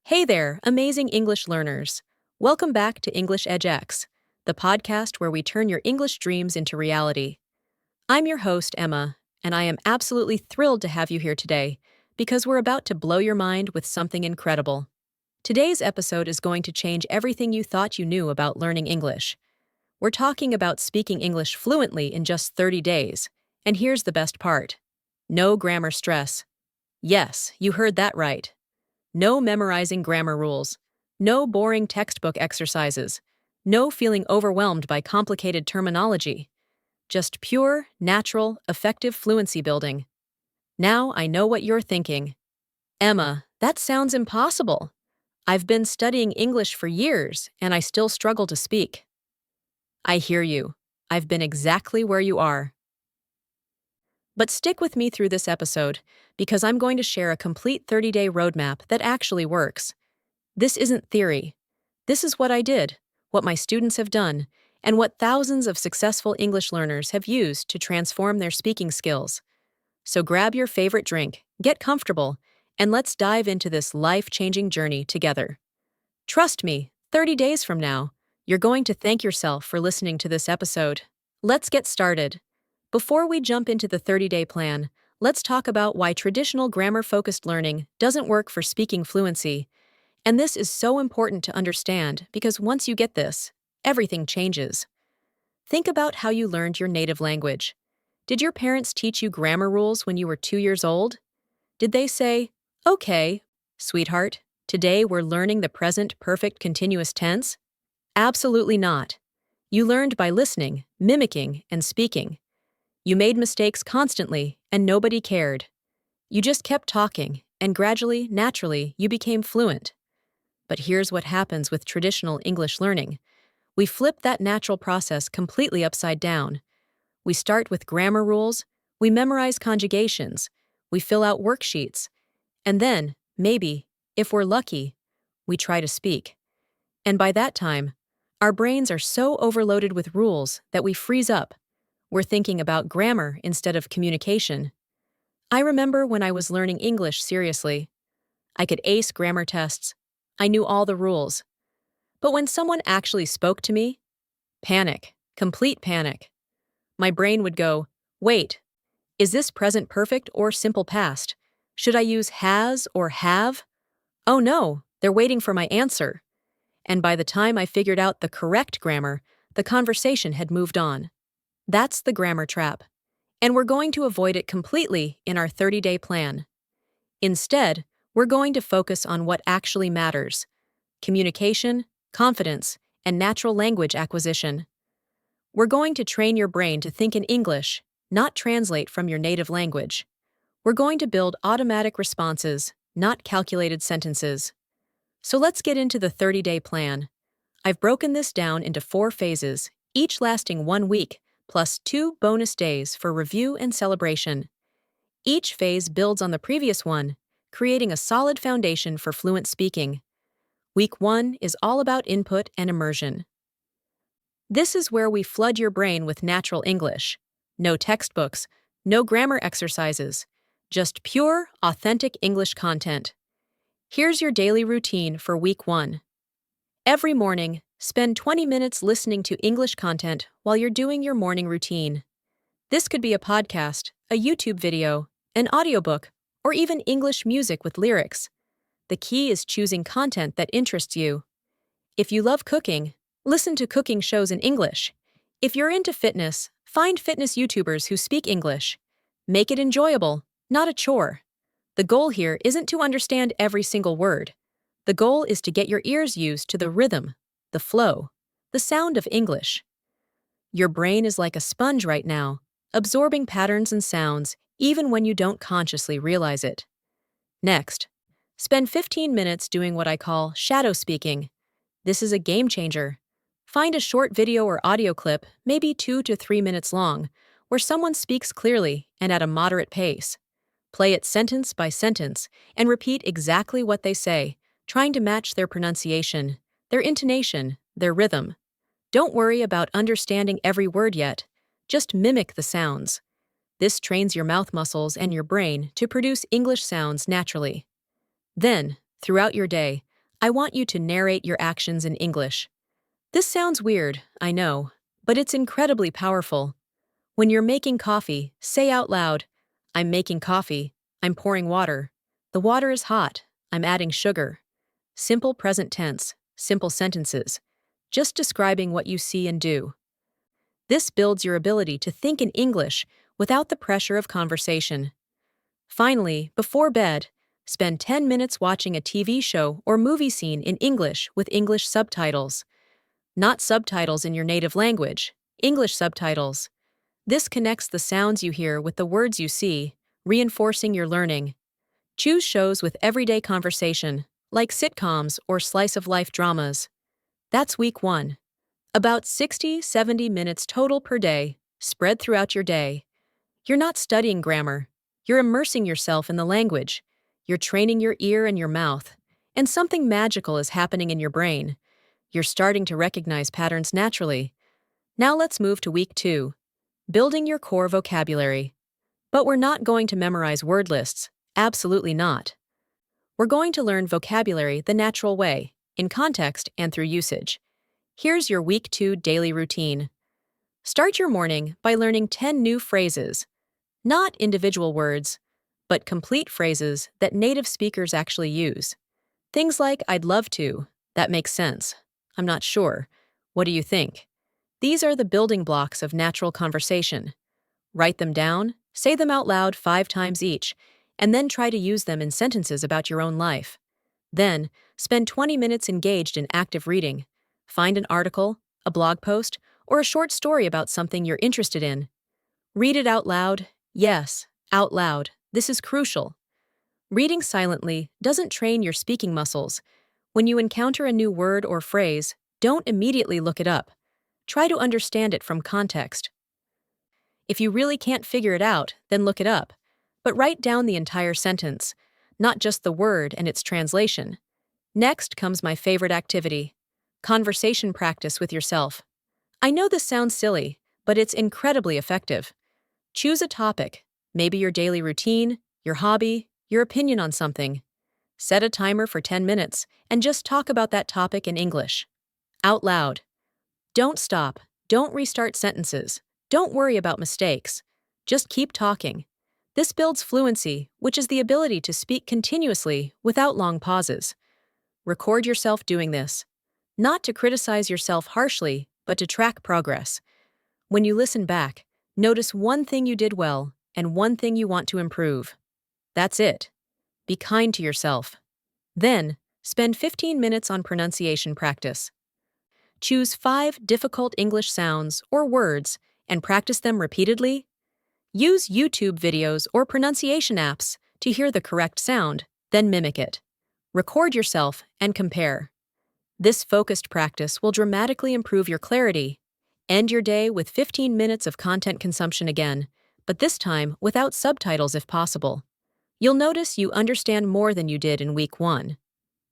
Hey there, amazing English learners. Welcome back to English EdgeX, the podcast where we turn your English dreams into reality. I'm your host, Emma, and I am absolutely thrilled to have you here today because we're about to blow your mind with something incredible. Today's episode is going to change everything you thought you knew about learning English. We're talking about speaking English fluently in just 30 days, and here's the best part. No grammar stress. Yes, you heard that right. No memorizing grammar rules. No boring textbook exercises. No feeling overwhelmed by complicated terminology. Just pure, natural, effective fluency building. Now I know what you're thinking. Emma, that sounds impossible. I've been studying English for years and I still struggle to speak. I hear you. I've been exactly where you are. But stick with me through this episode, because I'm going to share a complete 30-day roadmap that actually works. This isn't theory. This is what I did, what my students have done, and what thousands of successful English learners have used to transform their speaking skills. So grab your favorite drink, get comfortable, and let's dive into this life-changing journey together. Trust me, 30 days from now, you're going to thank yourself for listening to this episode. Let's get started. Before we jump into the 30-day plan, let's talk about why traditional grammar-focused learning doesn't work for speaking fluency. And this is so important to understand because once you get this, everything changes. Think about how you learned your native language. Did your parents teach you grammar rules when you were 2 years old? Did they say, "Okay, sweetheart, today we're learning the present perfect continuous tense"? Absolutely not. You learned by listening, mimicking, and speaking. You made mistakes constantly, and nobody cared. You just kept talking, and gradually, naturally, you became fluent. But here's what happens with traditional English learning. We flip that natural process completely upside down. We start with grammar rules, we memorize conjugations, we fill out worksheets, and then, maybe, if we're lucky, we try to speak. And by that time, our brains are so overloaded with rules that we freeze up. We're thinking about grammar instead of communication. I remember when I was learning English seriously. I could ace grammar tests. I knew all the rules. But when someone actually spoke to me, panic, complete panic. My brain would go, wait, is this present perfect or simple past? Should I use has or have? Oh no, they're waiting for my answer. And by the time I figured out the correct grammar, the conversation had moved on. That's the grammar trap. And we're going to avoid it completely in our 30-day plan. Instead, we're going to focus on what actually matters: communication, confidence, and natural language acquisition. We're going to train your brain to think in English, not translate from your native language. We're going to build automatic responses, not calculated sentences. So let's get into the 30-day plan. I've broken this down into 4 phases, each lasting 1 week, plus 2 bonus days for review and celebration. Each phase builds on the previous one, creating a solid foundation for fluent speaking. Week 1 is all about input and immersion. This is where we flood your brain with natural English. No textbooks, no grammar exercises, just pure, authentic English content. Here's your daily routine for Week 1. Every morning, spend 20 minutes listening to English content while you're doing your morning routine. This could be a podcast, a YouTube video, an audiobook, or even English music with lyrics. The key is choosing content that interests you. If you love cooking, listen to cooking shows in English. If you're into fitness, find fitness YouTubers who speak English. Make it enjoyable, not a chore. The goal here isn't to understand every single word. The goal is to get your ears used to the rhythm, the flow, the sound of English. Your brain is like a sponge right now, absorbing patterns and sounds even when you don't consciously realize it. Next, spend 15 minutes doing what I call shadow speaking. This is a game changer. Find a short video or audio clip, maybe 2 to 3 minutes long, where someone speaks clearly and at a moderate pace. Play it sentence by sentence and repeat exactly what they say, trying to match their pronunciation, their intonation, their rhythm. Don't worry about understanding every word yet. Just mimic the sounds. This trains your mouth muscles and your brain to produce English sounds naturally. Then, throughout your day, I want you to narrate your actions in English. This sounds weird, I know, but it's incredibly powerful. When you're making coffee, say out loud, I'm making coffee, I'm pouring water. The water is hot, I'm adding sugar. Simple present tense, simple sentences. Just describing what you see and do. This builds your ability to think in English without the pressure of conversation. Finally, before bed, spend 10 minutes watching a TV show or movie scene in English with English subtitles. Not subtitles in your native language, English subtitles. This connects the sounds you hear with the words you see, reinforcing your learning. Choose shows with everyday conversation, like sitcoms or slice-of-life dramas. That's week 1. About 60-70 minutes total per day, spread throughout your day. You're not studying grammar. You're immersing yourself in the language. You're training your ear and your mouth. And something magical is happening in your brain. You're starting to recognize patterns naturally. Now let's move to week 2. Building your core vocabulary. But we're not going to memorize word lists. Absolutely not. We're going to learn vocabulary the natural way, in context and through usage. Here's your week 2 daily routine. Start your morning by learning 10 new phrases. Not individual words, but complete phrases that native speakers actually use. Things like, I'd love to, that makes sense. I'm not sure. What do you think? These are the building blocks of natural conversation. Write them down, say them out loud 5 times each, and then try to use them in sentences about your own life. Then, spend 20 minutes engaged in active reading. Find an article, a blog post, or a short story about something you're interested in. Read it out loud. Yes, out loud. This is crucial. Reading silently doesn't train your speaking muscles. When you encounter a new word or phrase, don't immediately look it up. Try to understand it from context. If you really can't figure it out, then look it up. But write down the entire sentence, not just the word and its translation. Next comes my favorite activity: conversation practice with yourself. I know this sounds silly, but it's incredibly effective. Choose a topic, maybe your daily routine, your hobby, your opinion on something. Set a timer for 10 minutes and just talk about that topic in English. Out loud. Don't stop. Don't restart sentences. Don't worry about mistakes. Just keep talking. This builds fluency, which is the ability to speak continuously without long pauses. Record yourself doing this. Not to criticize yourself harshly, but to track progress. When you listen back, notice one thing you did well and one thing you want to improve. That's it. Be kind to yourself. Then, spend 15 minutes on pronunciation practice. Choose 5 difficult English sounds or words and practice them repeatedly. Use YouTube videos or pronunciation apps to hear the correct sound, then mimic it. Record yourself and compare. This focused practice will dramatically improve your clarity. End your day with 15 minutes of content consumption again, but this time without subtitles if possible. You'll notice you understand more than you did in week 1.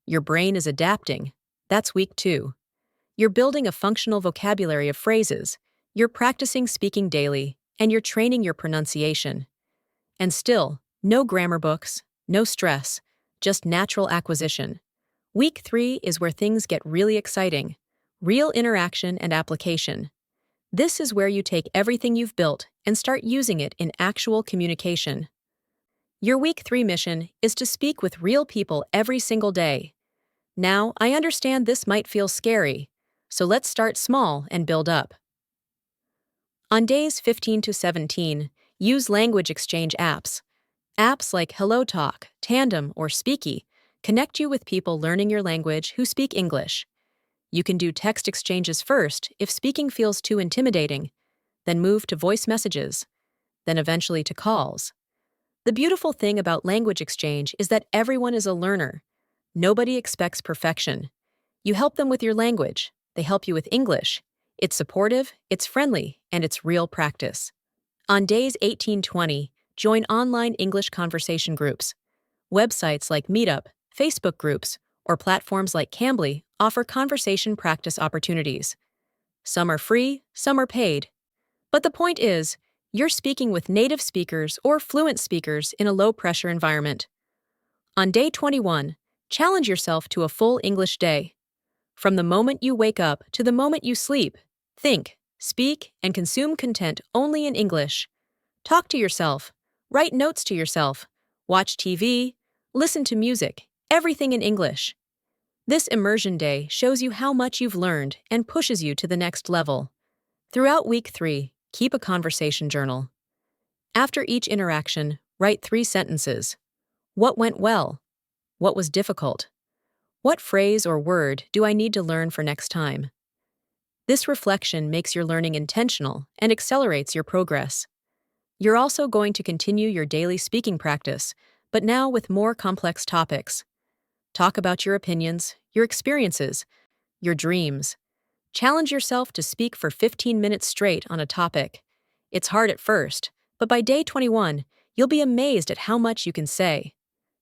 Your brain is adapting. That's week 2. You're building a functional vocabulary of phrases. You're practicing speaking daily, and you're training your pronunciation. And still, no grammar books, no stress, just natural acquisition. Week 3 is where things get really exciting. Real interaction and application. This is where you take everything you've built and start using it in actual communication. Your week 3 mission is to speak with real people every single day. Now, I understand this might feel scary, so let's start small and build up. On days 15 to 17, use language exchange apps. Apps like HelloTalk, Tandem, or Speaky connect you with people learning your language who speak English. You can do text exchanges first if speaking feels too intimidating, then move to voice messages, then eventually to calls. The beautiful thing about language exchange is that everyone is a learner. Nobody expects perfection. You help them with your language, they help you with English. It's supportive, it's friendly, and it's real practice. On days 18-20, join online English conversation groups. Websites like Meetup, Facebook groups, or platforms like Cambly offer conversation practice opportunities. Some are free, some are paid. But the point is, you're speaking with native speakers or fluent speakers in a low-pressure environment. On day 21, Challenge yourself to a full English day. From the moment you wake up to the moment you sleep, think, speak, and consume content only in English. Talk to yourself, write notes to yourself, watch TV, listen to music, everything in English. This immersion day shows you how much you've learned and pushes you to the next level. Throughout week 3, keep a conversation journal. After each interaction, write 3 sentences. What went well? What was difficult? What phrase or word do I need to learn for next time? This reflection makes your learning intentional and accelerates your progress. You're also going to continue your daily speaking practice, but now with more complex topics. Talk about your opinions, your experiences, your dreams. Challenge yourself to speak for 15 minutes straight on a topic. It's hard at first, but by day 21, you'll be amazed at how much you can say.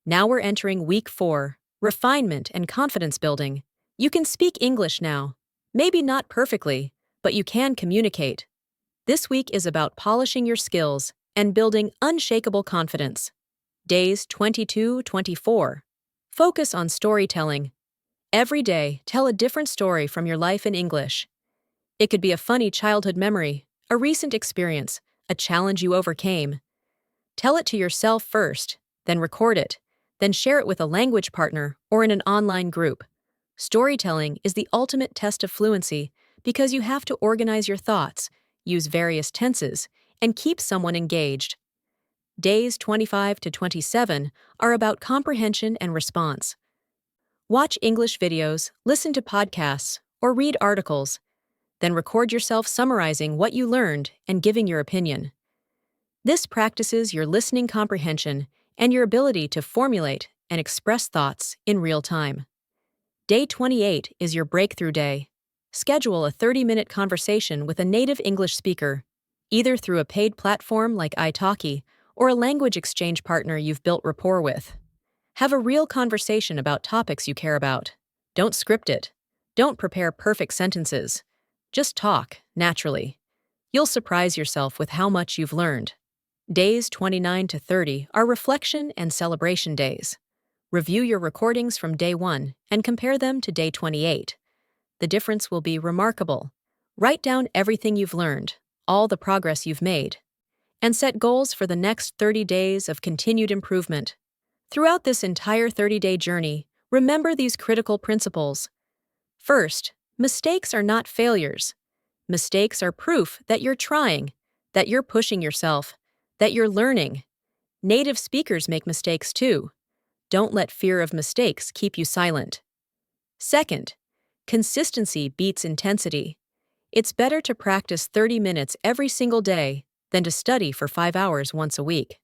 Now we're entering week 4, refinement and confidence building. You can speak English now. Maybe not perfectly, but you can communicate. This week is about polishing your skills and building unshakable confidence. Days 22-24. Focus on storytelling. Every day, tell a different story from your life in English. It could be a funny childhood memory, a recent experience, a challenge you overcame. Tell it to yourself first, then record it, then share it with a language partner or in an online group. Storytelling is the ultimate test of fluency because you have to organize your thoughts, use various tenses, and keep someone engaged. Days 25-27 are about comprehension and response. Watch English videos, listen to podcasts, or read articles. Then record yourself summarizing what you learned and giving your opinion. This practices your listening comprehension and your ability to formulate and express thoughts in real time. Day 28 is your breakthrough day. Schedule a 30-minute conversation with a native English speaker, either through a paid platform like italki or a language exchange partner you've built rapport with. Have a real conversation about topics you care about. Don't script it. Don't prepare perfect sentences. Just talk, naturally. You'll surprise yourself with how much you've learned. Days 29-30 are reflection and celebration days. Review your recordings from day 1 and compare them to day 28. The difference will be remarkable. Write down everything you've learned, all the progress you've made, and set goals for the next 30 days of continued improvement. Throughout this entire 30-day journey, remember these critical principles. First, mistakes are not failures. Mistakes are proof that you're trying, that you're pushing yourself, that you're learning. Native speakers make mistakes too. Don't let fear of mistakes keep you silent. Second, consistency beats intensity. It's better to practice 30 minutes every single day than to study for 5 hours once a week.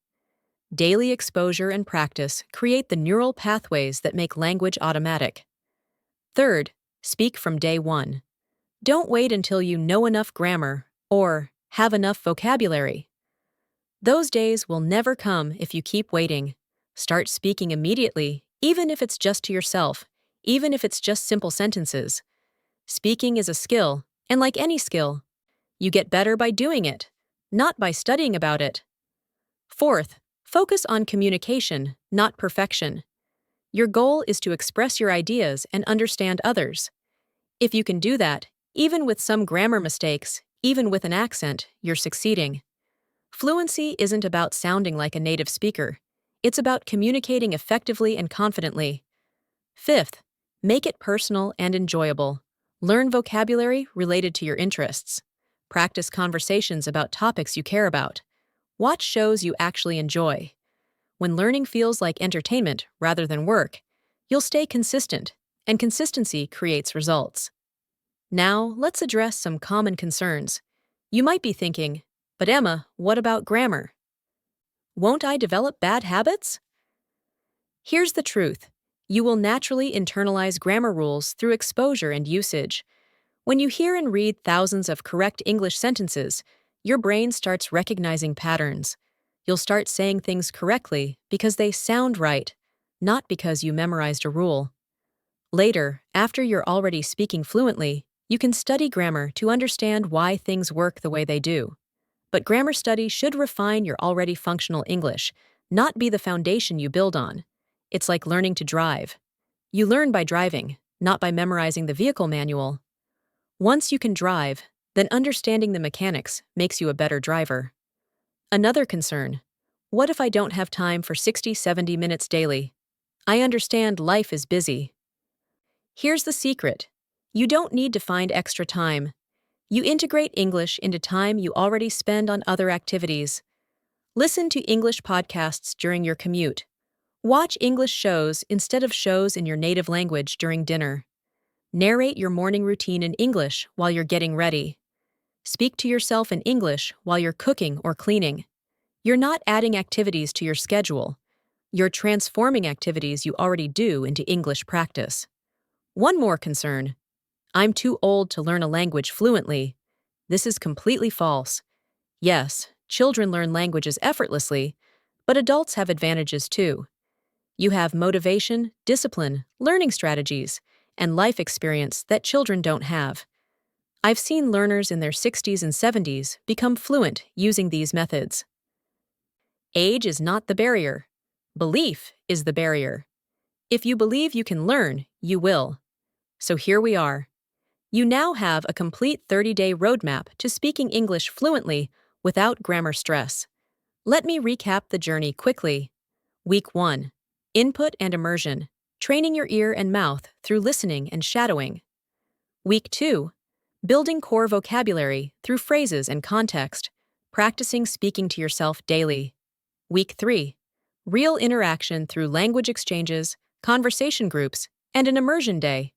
Daily exposure and practice create the neural pathways that make language automatic. Third, speak from day 1. Don't wait until you know enough grammar or have enough vocabulary. Those days will never come if you keep waiting. Start speaking immediately, even if it's just to yourself, even if it's just simple sentences. Speaking is a skill, and like any skill, you get better by doing it, not by studying about it. Fourth, focus on communication, not perfection. Your goal is to express your ideas and understand others. If you can do that, even with some grammar mistakes, even with an accent, you're succeeding. Fluency isn't about sounding like a native speaker. It's about communicating effectively and confidently. Fifth, make it personal and enjoyable. Learn vocabulary related to your interests. Practice conversations about topics you care about. Watch shows you actually enjoy. When learning feels like entertainment rather than work, you'll stay consistent, and consistency creates results. Now, let's address some common concerns. You might be thinking, but Emma, what about grammar? Won't I develop bad habits? Here's the truth. You will naturally internalize grammar rules through exposure and usage. When you hear and read thousands of correct English sentences, your brain starts recognizing patterns. You'll start saying things correctly because they sound right, not because you memorized a rule. Later, after you're already speaking fluently, you can study grammar to understand why things work the way they do. But grammar study should refine your already functional English, not be the foundation you build on. It's like learning to drive. You learn by driving, not by memorizing the vehicle manual. Once you can drive, then understanding the mechanics makes you a better driver. Another concern: what if I don't have time for 60-70 minutes daily? I understand life is busy. Here's the secret: you don't need to find extra time. You integrate English into time you already spend on other activities. Listen to English podcasts during your commute. Watch English shows instead of shows in your native language during dinner. Narrate your morning routine in English while you're getting ready. Speak to yourself in English while you're cooking or cleaning. You're not adding activities to your schedule. You're transforming activities you already do into English practice. One more concern: I'm too old to learn a language fluently. This is completely false. Yes, children learn languages effortlessly, but adults have advantages too. You have motivation, discipline, learning strategies, and life experience that children don't have. I've seen learners in their 60s and 70s become fluent using these methods. Age is not the barrier. Belief is the barrier. If you believe you can learn, you will. So here we are. You now have a complete 30-day roadmap to speaking English fluently without grammar stress. Let me recap the journey quickly. Week 1. Input and immersion, training your ear and mouth through listening and shadowing. Week 2. Building core vocabulary through phrases and context, practicing speaking to yourself daily. Week 3. Real interaction through language exchanges, conversation groups, and an immersion day.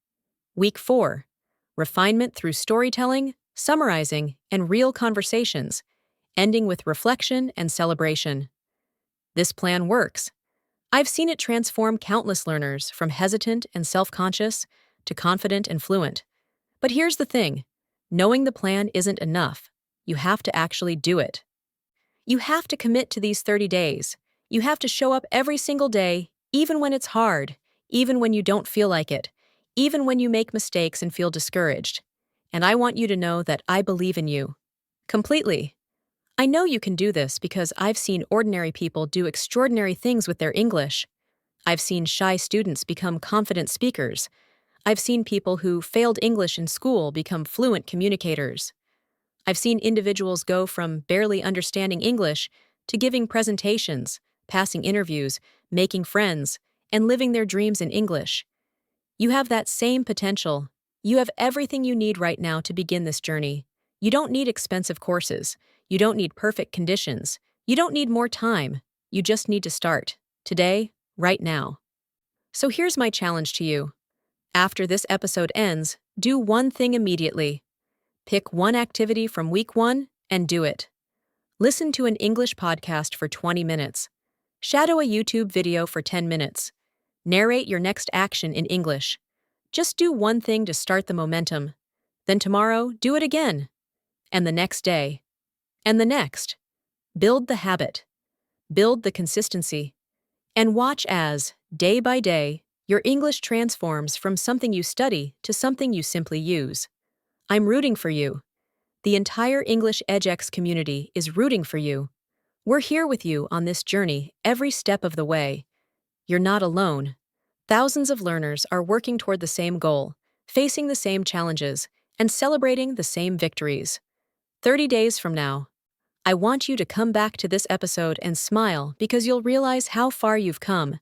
Week 4. Refinement through storytelling, summarizing, and real conversations, ending with reflection and celebration. This plan works. I've seen it transform countless learners from hesitant and self-conscious to confident and fluent. But here's the thing: knowing the plan isn't enough. You have to actually do it. You have to commit to these 30 days. You have to show up every single day, even when it's hard, even when you don't feel like it, even when you make mistakes and feel discouraged. And I want you to know that I believe in you. Completely. I know you can do this because I've seen ordinary people do extraordinary things with their English. I've seen shy students become confident speakers. I've seen people who failed English in school become fluent communicators. I've seen individuals go from barely understanding English to giving presentations, passing interviews, making friends, and living their dreams in English. You have that same potential. You have everything you need right now to begin this journey. You don't need expensive courses. You don't need perfect conditions. You don't need more time. You just need to start. Today, right now. So here's my challenge to you. After this episode ends, do one thing immediately. Pick one activity from week 1 and do it. Listen to an English podcast for 20 minutes. Shadow a YouTube video for 10 minutes. Narrate your next action in English. Just do one thing to start the momentum. Then tomorrow, do it again. And the next day. And the next. Build the habit. Build the consistency. And watch as, day by day, your English transforms from something you study to something you simply use. I'm rooting for you. The entire English EdgeX community is rooting for you. We're here with you on this journey every step of the way. You're not alone. Thousands of learners are working toward the same goal, facing the same challenges, and celebrating the same victories. 30 days from now, I want you to come back to this episode and smile because you'll realize how far you've come.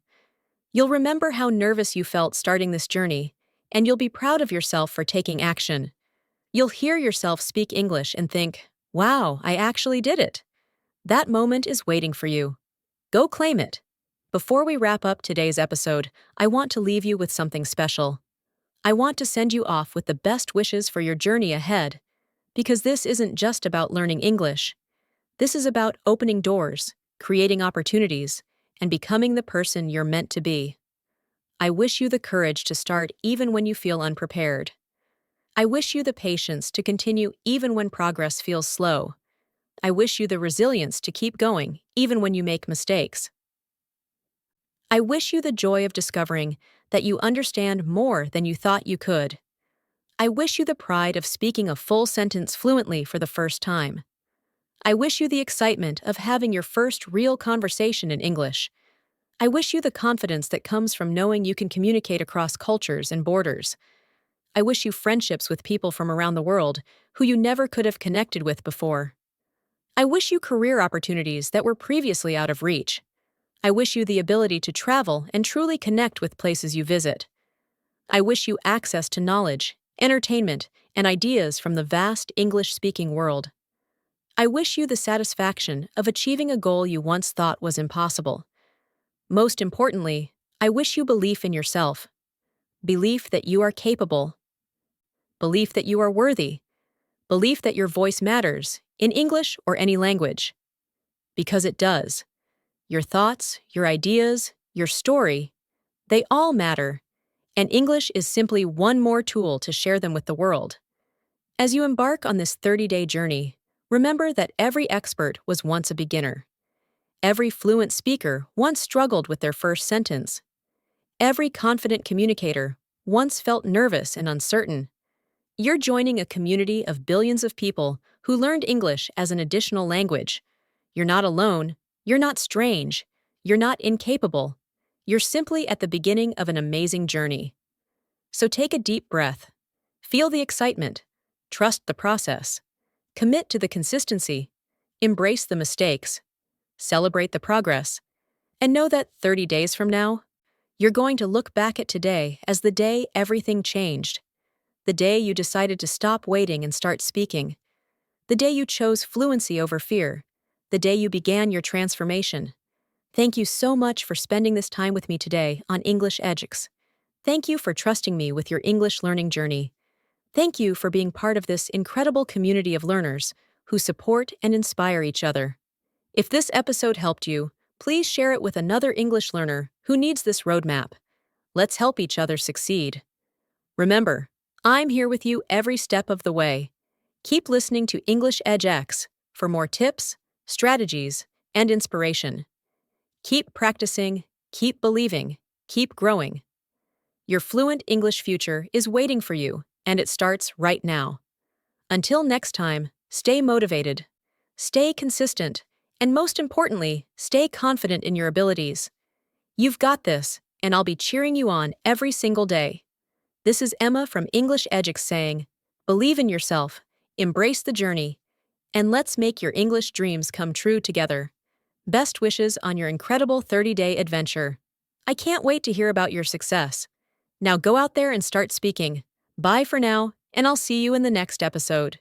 You'll remember how nervous you felt starting this journey, and you'll be proud of yourself for taking action. You'll hear yourself speak English and think, wow, I actually did it. That moment is waiting for you. Go claim it. Before we wrap up today's episode, I want to leave you with something special. I want to send you off with the best wishes for your journey ahead, because this isn't just about learning English. This is about opening doors, creating opportunities, and becoming the person you're meant to be. I wish you the courage to start even when you feel unprepared. I wish you the patience to continue even when progress feels slow. I wish you the resilience to keep going even when you make mistakes. I wish you the joy of discovering that you understand more than you thought you could. I wish you the pride of speaking a full sentence fluently for the first time. I wish you the excitement of having your first real conversation in English. I wish you the confidence that comes from knowing you can communicate across cultures and borders. I wish you friendships with people from around the world who you never could have connected with before. I wish you career opportunities that were previously out of reach. I wish you the ability to travel and truly connect with places you visit. I wish you access to knowledge, entertainment, and ideas from the vast English-speaking world. I wish you the satisfaction of achieving a goal you once thought was impossible. Most importantly, I wish you belief in yourself, belief that you are capable, belief that you are worthy, belief that your voice matters, in English or any language. Because it does. Your thoughts, your ideas, your story, they all matter, and English is simply one more tool to share them with the world. As you embark on this 30-day journey, remember that every expert was once a beginner. Every fluent speaker once struggled with their first sentence. Every confident communicator once felt nervous and uncertain. You're joining a community of billions of people who learned English as an additional language. You're not alone, you're not strange, you're not incapable. You're simply at the beginning of an amazing journey. So take a deep breath. Feel the excitement. Trust the process. Commit to the consistency. Embrace the mistakes. Celebrate the progress. And know that 30 days from now, you're going to look back at today as the day everything changed. The day you decided to stop waiting and start speaking. The day you chose fluency over fear. The day you began your transformation. Thank you so much for spending this time with me today on English EdgeX. Thank you for trusting me with your English learning journey. Thank you for being part of this incredible community of learners who support and inspire each other. If this episode helped you, please share it with another English learner who needs this roadmap. Let's help each other succeed. Remember, I'm here with you every step of the way. Keep listening to English EdgeX for more tips, strategies, and inspiration. Keep practicing, keep believing, keep growing. Your fluent English future is waiting for you, and it starts right now. Until next time, stay motivated, stay consistent, and most importantly, stay confident in your abilities. You've got this, and I'll be cheering you on every single day. This is Emma from English EdgeX saying, believe in yourself, embrace the journey, and let's make your English dreams come true together. Best wishes on your incredible 30-day adventure. I can't wait to hear about your success. Now go out there and start speaking. Bye for now, and I'll see you in the next episode.